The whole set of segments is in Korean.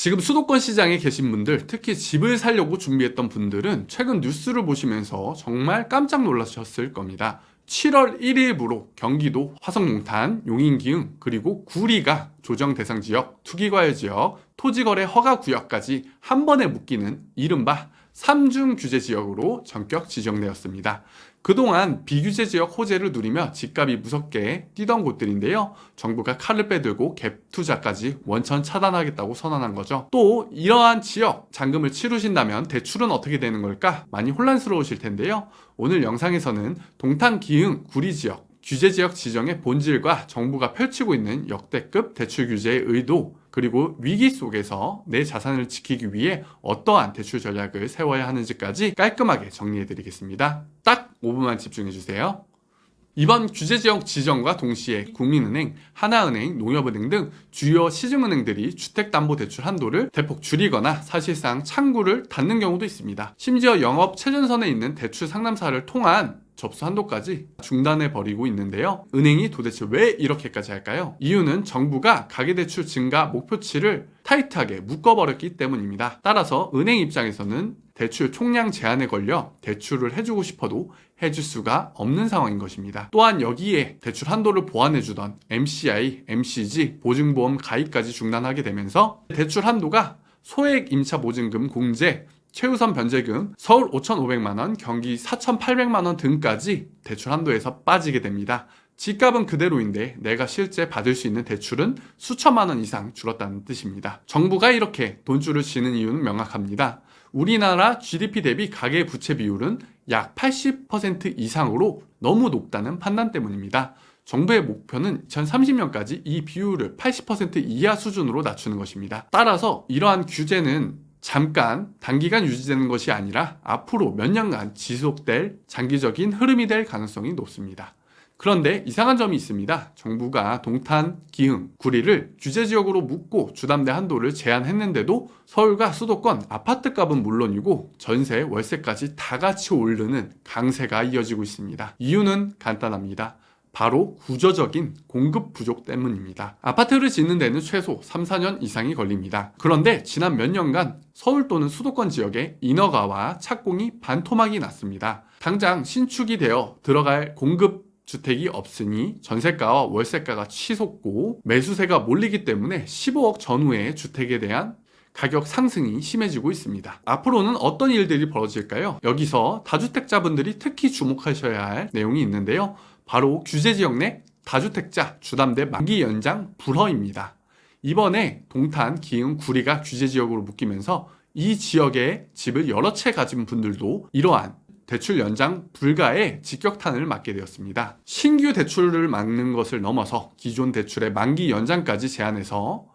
지금 수도권 시장에 계신 분들, 특히 집을 사려고 준비했던 분들은 최근 뉴스를 보시면서 정말 깜짝 놀라셨을 겁니다. 7월 1일부로 경기도 화성몽탄, 용인기흥, 그리고 구리가 조정 대상 지역, 투기과열 지역, 토지거래 허가 구역까지 한 번에 묶이는 이른바 3중 규제 지역으로 전격 지정되었습니다. 그동안 비규제 지역 호재를 누리며 집값이 무섭게 뛰던 곳들인데요. 정부가 칼을 빼들고 갭 투자까지 원천 차단하겠다고 선언한 거죠. 또 이러한 지역 잔금을 치르신다면 대출은 어떻게 되는 걸까? 많이 혼란스러우실 텐데요. 오늘 영상에서는 동탄, 기흥, 구리 지역 규제 지역 지정의 본질과 정부가 펼치고 있는 역대급 대출 규제의 의도, 그리고 위기 속에서 내 자산을 지키기 위해 어떠한 대출 전략을 세워야 하는지까지 깔끔하게 정리해드리겠습니다. 딱 5분만 집중해주세요. 이번 규제지역 지정과 동시에 국민은행, 하나은행, 농협은행 등 주요 시중은행들이 주택담보대출 한도를 대폭 줄이거나 사실상 창구를 닫는 경우도 있습니다. 심지어 영업 최전선에 있는 대출 상담사를 통한 접수 한도까지 중단해버리고 있는데요. 은행이 도대체 왜 이렇게까지 할까요? 이유는 정부가 가계대출 증가 목표치를 타이트하게 묶어버렸기 때문입니다. 따라서 은행 입장에서는 대출 총량 제한에 걸려 대출을 해주고 싶어도 해줄 수가 없는 상황인 것입니다. 또한 여기에 대출 한도를 보완해주던 MCI, MCG, 보증보험 가입까지 중단하게 되면서 대출 한도가 소액 임차 보증금 공제, 최우선 변제금, 서울 5,500만원, 경기 4,800만원 등까지 대출 한도에서 빠지게 됩니다. 집값은 그대로인데 내가 실제 받을 수 있는 대출은 수천만원 이상 줄었다는 뜻입니다. 정부가 이렇게 돈줄을 치는 이유는 명확합니다. 우리나라 GDP 대비 가계부채 비율은 약 80% 이상으로 너무 높다는 판단 때문입니다. 정부의 목표는 2030년까지 이 비율을 80% 이하 수준으로 낮추는 것입니다. 따라서 이러한 규제는 잠깐 단기간 유지되는 것이 아니라 앞으로 몇 년간 지속될 장기적인 흐름이 될 가능성이 높습니다. 그런데 이상한 점이 있습니다. 정부가 동탄, 기흥, 구리를 규제지역으로 묶고 주담대 한도를 제한했는데도 서울과 수도권 아파트값은 물론이고 전세, 월세까지 다 같이 오르는 강세가 이어지고 있습니다. 이유는 간단합니다. 바로 구조적인 공급 부족 때문입니다. 아파트를 짓는 데는 최소 3, 4년 이상이 걸립니다. 그런데 지난 몇 년간 서울 또는 수도권 지역에 인허가와 착공이 반토막이 났습니다. 당장 신축이 되어 들어갈 공급 주택이 없으니 전세가와 월세가가 치솟고 매수세가 몰리기 때문에 15억 전후의 주택에 대한 가격 상승이 심해지고 있습니다. 앞으로는 어떤 일들이 벌어질까요? 여기서 다주택자분들이 특히 주목하셔야 할 내용이 있는데요. 바로 규제지역 내 다주택자 주담대 만기 연장 불허입니다. 이번에 동탄, 기흥, 구리가 규제지역으로 묶이면서 이 지역에 집을 여러 채 가진 분들도 이러한 대출 연장 불가의 직격탄을 맞게 되었습니다. 신규 대출을 막는 것을 넘어서 기존 대출의 만기 연장까지 제한해서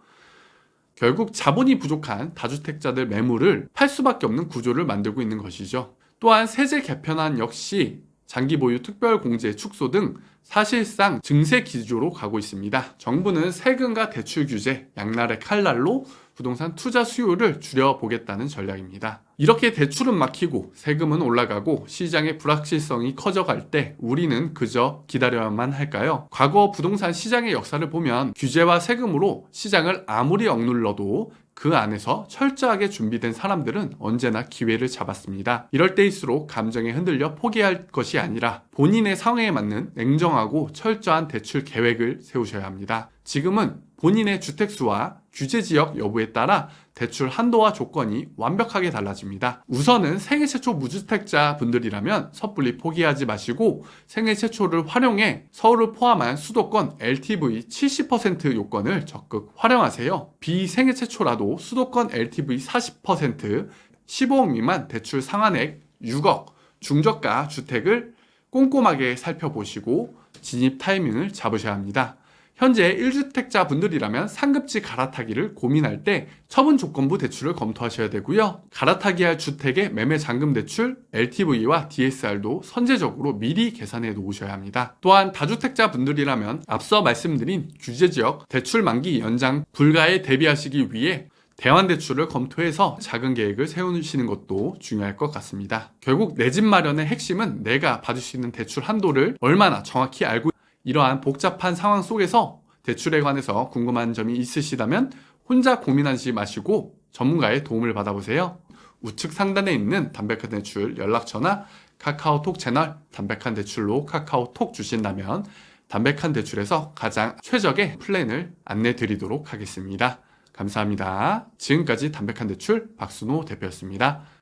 결국 자본이 부족한 다주택자들 매물을 팔 수밖에 없는 구조를 만들고 있는 것이죠. 또한 세제 개편안 역시 장기 보유 특별 공제 축소 등 사실상 증세 기조로 가고 있습니다. 정부는 세금과 대출 규제, 양날의 칼날로 부동산 투자 수요를 줄여보겠다는 전략입니다. 이렇게 대출은 막히고 세금은 올라가고 시장의 불확실성이 커져갈 때 우리는 그저 기다려야만 할까요? 과거 부동산 시장의 역사를 보면 규제와 세금으로 시장을 아무리 억눌러도 그 안에서 철저하게 준비된 사람들은 언제나 기회를 잡았습니다. 이럴 때일수록 감정에 흔들려 포기할 것이 아니라 본인의 상황에 맞는 냉정하고 철저한 대출 계획을 세우셔야 합니다. 지금은 본인의 주택수와 규제지역 여부에 따라 대출 한도와 조건이 완벽하게 달라집니다. 우선은 생애 최초 무주택자 분들이라면 섣불리 포기하지 마시고 생애 최초를 활용해 서울을 포함한 수도권 LTV 70% 요건을 적극 활용하세요. 비생애 최초라도 수도권 LTV 40%, 15억 미만 대출 상한액 6억, 중저가 주택을 꼼꼼하게 살펴보시고 진입 타이밍을 잡으셔야 합니다. 현재 1주택자 분들이라면 상급지 갈아타기를 고민할 때 처분 조건부 대출을 검토하셔야 되고요. 갈아타기할 주택의 매매 잔금 대출, LTV와 DSR도 선제적으로 미리 계산해 놓으셔야 합니다. 또한 다주택자 분들이라면 앞서 말씀드린 규제지역 대출 만기 연장 불가에 대비하시기 위해 대환대출을 검토해서 작은 계획을 세우시는 것도 중요할 것 같습니다. 결국 내 집 마련의 핵심은 내가 받을 수 있는 대출 한도를 얼마나 정확히 알고 이러한 복잡한 상황 속에서 대출에 관해서 궁금한 점이 있으시다면 혼자 고민하지 마시고 전문가의 도움을 받아보세요. 우측 상단에 있는 담백한 대출 연락처나 카카오톡 채널 담백한 대출로 카카오톡 주신다면 담백한 대출에서 가장 최적의 플랜을 안내 드리도록 하겠습니다. 감사합니다. 지금까지 담백한 대출 박순호 대표였습니다.